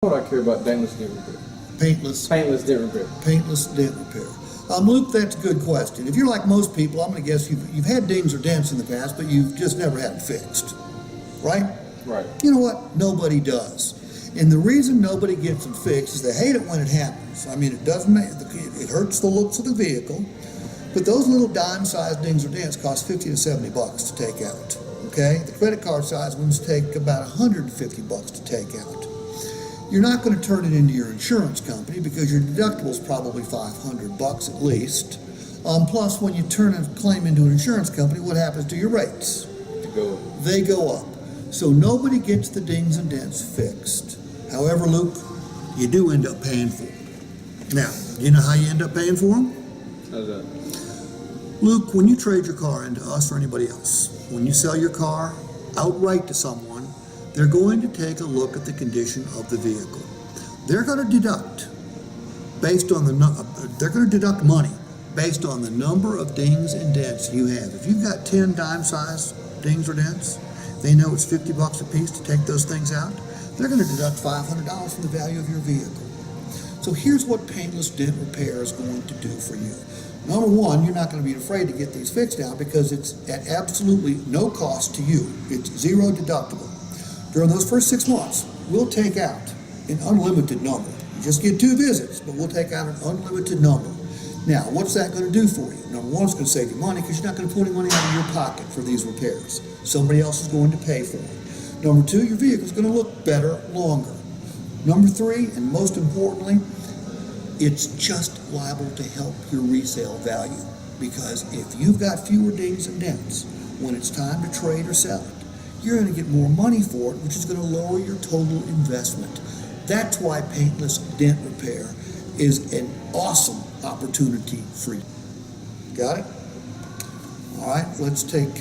What do I care about Paintless Dent Repair? Paintless. Paintless Dent Repair. Paintless dent repair. Luke, that's a good question. If you're like most people, I'm going to guess you've had dings or dents in the past, but you've just never had them fixed, right? Right. You know what? Nobody does. And the reason nobody gets them fixed is they hate it when it happens. I mean, it doesn't make, it hurts the looks of the vehicle, but those little dime-sized dings or dents cost $50 to $70 to take out, okay? The credit card size ones take about $150 to take out. You're not going to turn it into your insurance company because your deductible is probably $500 at least. Plus, when you turn a claim into an insurance company, what happens to your rates? They go up. So nobody gets the dings and dents fixed. However, Luke, you do end up paying for them. Now, you know how you end up paying for them? How's that? Luke, when you trade your car into us or anybody else, when you sell your car outright to someone, they're going to take a look at the condition of the vehicle. They're going to deduct money based on the number of dings and dents you have. If you've got 10 dime-sized dings or dents, they know it's $50 a piece to take those things out. They're going to deduct $500 from the value of your vehicle. So here's what Paintless Dent Repair is going to do for you. Number one, you're not going to be afraid to get these fixed now because it's at absolutely no cost to you. It's zero deductible. During those first 6 months, we'll take out an unlimited number. You just get 2 visits, but we'll take out an unlimited number. Now, what's that going to do for you? Number one, it's going to save you money because you're not going to pull any money out of your pocket for these repairs. Somebody else is going to pay for it. Number two, your vehicle is going to look better longer. Number three, and most importantly, it's just liable to help your resale value because if you've got fewer dings and dents when it's time to trade or sell it, you're going to get more money for it, which is going to lower your total investment. That's why Paintless Dent Repair is an awesome opportunity for you. Got it? All right, let's take